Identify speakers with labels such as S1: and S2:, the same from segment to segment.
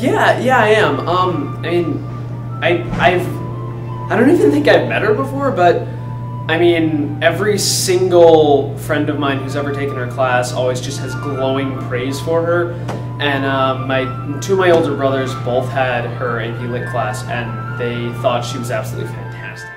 S1: Yeah, I am. I mean, I don't even think I've met her before, but I mean, every single friend of mine who's ever taken her class always just has glowing praise for her. And two of my older brothers both had her AP Lit class, and they thought she was absolutely fantastic.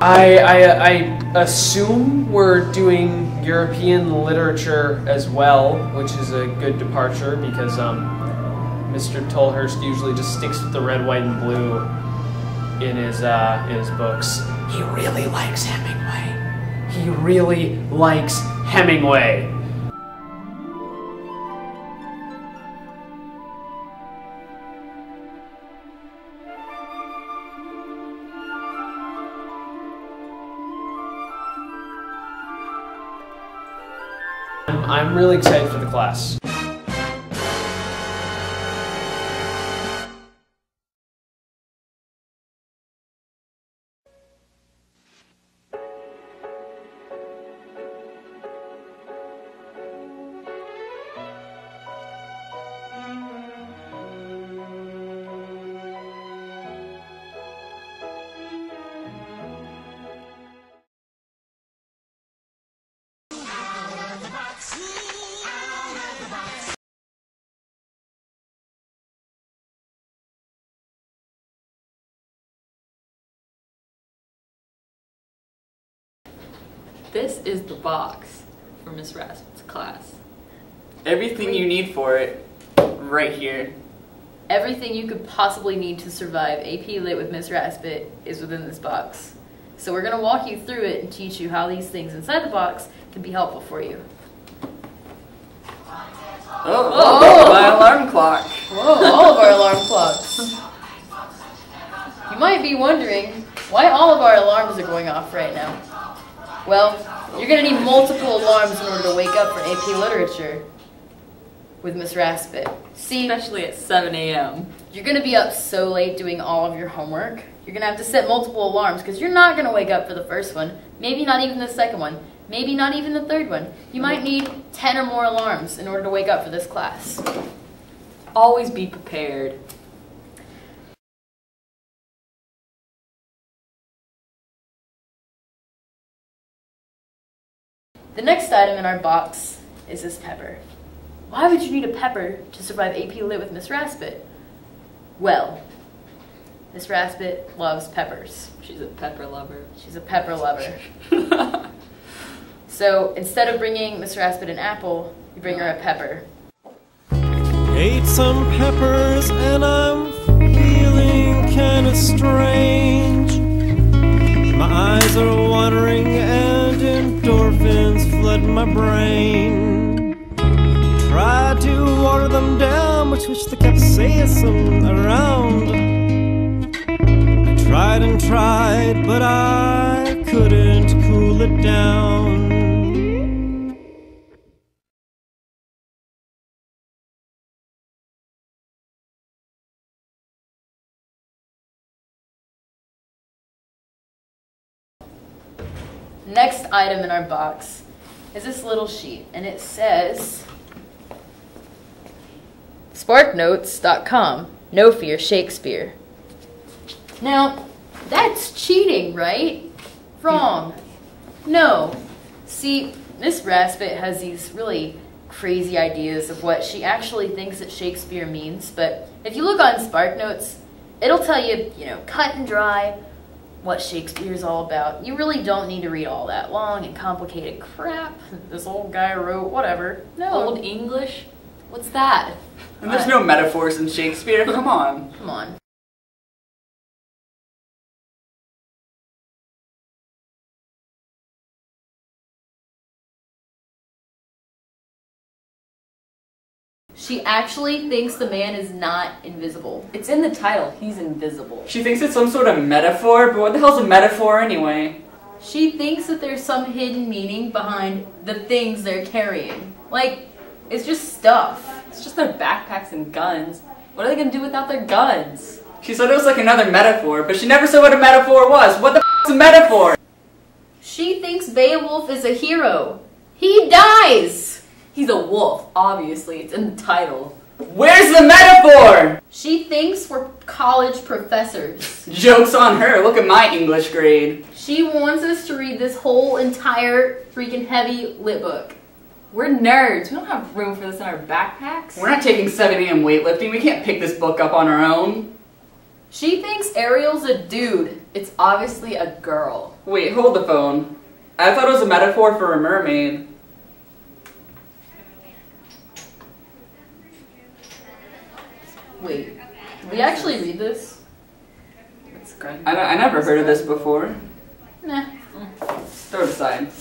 S1: I assume we're doing European literature as well, which is a good departure because Mr. Tolhurst usually just sticks with the red, white, and blue in his books. He really likes Hemingway. He really likes Hemingway. I'm really excited for the class.
S2: This is the box for Miss Raspit's class.
S3: Everything you need for it, right here.
S2: Everything you could possibly need to survive AP Lit with Miss Raspit is within this box. So we're going to walk you through it and teach you how these things inside the box can be helpful for you.
S3: Oh, my alarm clock.
S2: Whoa, all of our alarm clocks. You might be wondering why all of our alarms are going off right now. Well, you're going to need multiple alarms in order to wake up for AP Literature with Miss Raspit. See,
S3: Especially at 7 a.m.
S2: you're going to be up so late doing all of your homework. You're going to have to set multiple alarms because you're not going to wake up for the first one, maybe not even the second one, maybe not even the third one. You might need 10 or more alarms in order to wake up for this class.
S3: Always be prepared.
S2: The next item in our box is this pepper. Why would you need a pepper to survive AP Lit with Miss Raspit? Well, Miss Raspit loves peppers.
S3: She's a pepper lover.
S2: She's a pepper lover. So instead of bringing Miss Raspit an apple, you bring her a pepper.
S4: Ate some peppers and I'm feeling kinda strange. My eyes are watering and endorphins flood my brain. Tried to water them down, but switched the capsaicin around. I tried and tried, but I couldn't cool it down.
S2: Next item in our box is this little sheet, and it says SparkNotes.com. No fear, Shakespeare. Now, that's cheating, right? Wrong. No. See, Miss Raspit has these really crazy ideas of what she actually thinks that Shakespeare means, but if you look on SparkNotes, it'll tell you, cut and dry what Shakespeare is all about. You really don't need to read all that long and complicated crap this old guy wrote, whatever. No.
S3: Old English?
S2: What's that?
S3: And there's no metaphors in Shakespeare, come on.
S2: Come on. She actually thinks the man is not invisible.
S5: It's in the title, he's invisible.
S3: She thinks it's some sort of metaphor, but what the hell's a metaphor anyway?
S2: She thinks that there's some hidden meaning behind the things they're carrying. Like, it's just stuff.
S5: It's just their backpacks and guns. What are they gonna do without their guns?
S3: She said it was like another metaphor, but she never said what a metaphor was. What the f*** is a metaphor?
S2: She thinks Beowulf is a hero. He dies!
S5: He's a wolf, obviously. It's in the title.
S3: Where's the metaphor?
S2: She thinks we're college professors.
S3: Joke's on her. Look at my English grade.
S2: She wants us to read this whole entire freaking heavy lit book.
S5: We're nerds. We don't have room for this in our backpacks.
S3: We're not taking 7 a.m. weightlifting. We can't pick this book up on our own.
S2: She thinks Ariel's a dude.
S5: It's obviously a girl.
S3: Wait, hold the phone. I thought it was a metaphor for a mermaid.
S2: Wait, did we actually read this?
S5: It's good.
S3: I never heard of this before.
S2: Nah.
S3: Throw it aside.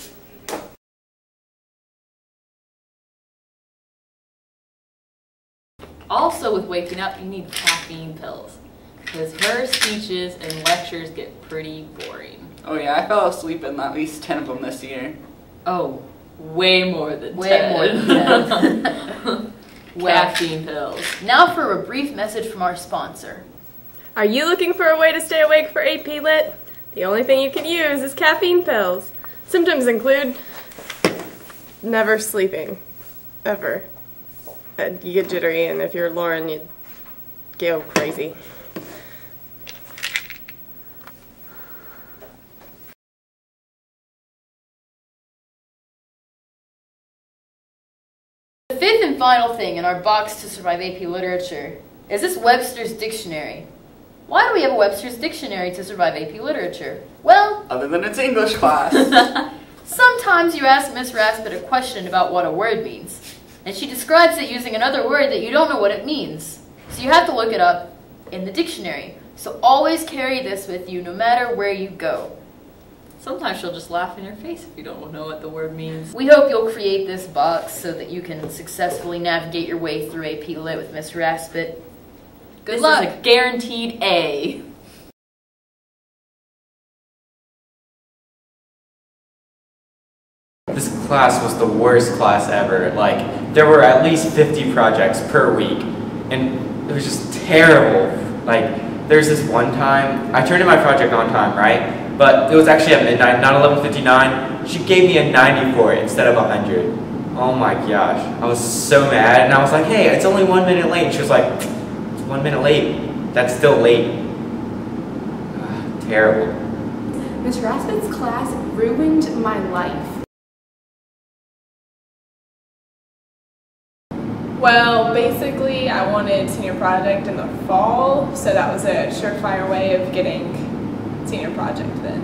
S5: Also, with waking up, you need caffeine pills. Because her speeches and lectures get pretty boring.
S3: Oh yeah, I fell asleep in at least 10 of them this year.
S5: Oh, way more than
S2: Way
S5: 10.
S2: more than 10.
S5: Caffeine pills.
S2: Now for a brief message from our sponsor.
S6: Are you looking for a way to stay awake for AP Lit? The only thing you can use is caffeine pills. Symptoms include never sleeping, ever. You get jittery, and if you're Lauren, you'd go crazy.
S2: The fifth and final thing in our box to survive AP Literature is this Webster's Dictionary. Why do we have a Webster's Dictionary to survive AP Literature? Well,
S3: Other than its English class.
S2: sometimes you ask Miss Raspet a question about what a word means, and she describes it using another word that you don't know what it means. So you have to look it up in the dictionary. So always carry this with you no matter where you go.
S5: Sometimes she'll just laugh in your face if you don't know what the word means.
S2: We hope you'll create this box so that you can successfully navigate your way through AP Lit with Miss Raspet. Good luck.
S5: This is a guaranteed A.
S7: This class was the worst class ever. Like, there were at least 50 projects per week, and it was just terrible. Like, there's this one time, I turned in my project on time, right? But it was actually at midnight, not 11:59. She gave me a 90 for it instead of 100. Oh my gosh, I was so mad, and I was like, hey, it's only 1 minute late. She was like, it's 1 minute late. That's still late. Terrible.
S8: Miss Raspet's class ruined my life.
S6: Well, basically, I wanted senior project in the fall, so that was a surefire way of getting senior project then.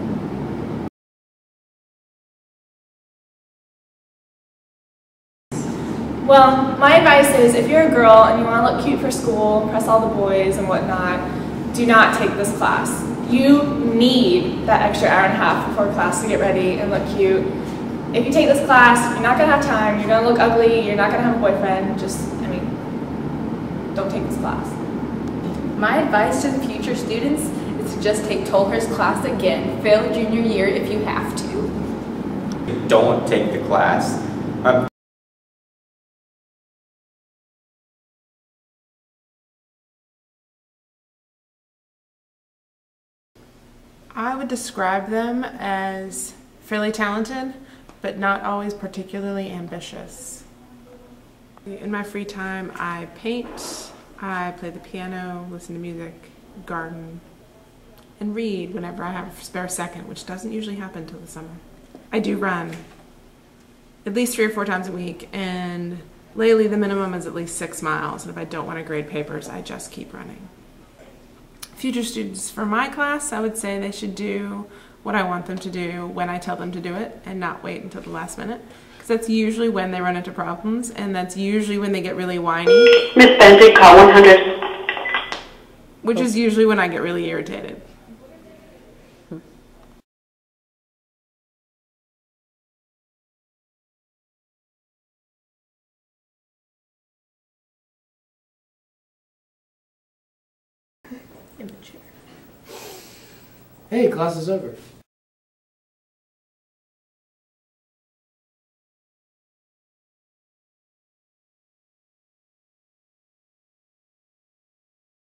S6: Well, my advice is if you're a girl and you want to look cute for school, impress all the boys and whatnot, do not take this class. You need that extra hour and a half before class to get ready and look cute. If you take this class, you're not going to have time, you're going to look ugly, you're not going to have a boyfriend, don't take this class.
S8: My advice to the future students is to just take Tolher's class again. Fail junior year if you have to.
S7: Don't take the class.
S9: I would describe them as fairly talented, but not always particularly ambitious. In my free time, I paint, I play the piano, listen to music, garden, and read whenever I have a spare second, which doesn't usually happen till the summer. I do run at least 3 or 4 times a week, and lately the minimum is at least 6 miles, and if I don't want to grade papers, I just keep running. Future students for my class, I would say they should do what I want them to do when I tell them to do it and not wait until the last minute, because that's usually when they run into problems, and that's usually when they get really whiny.
S10: Miss Bentley, call 100.
S9: Which is usually when I get really irritated.
S1: Hey, class is over.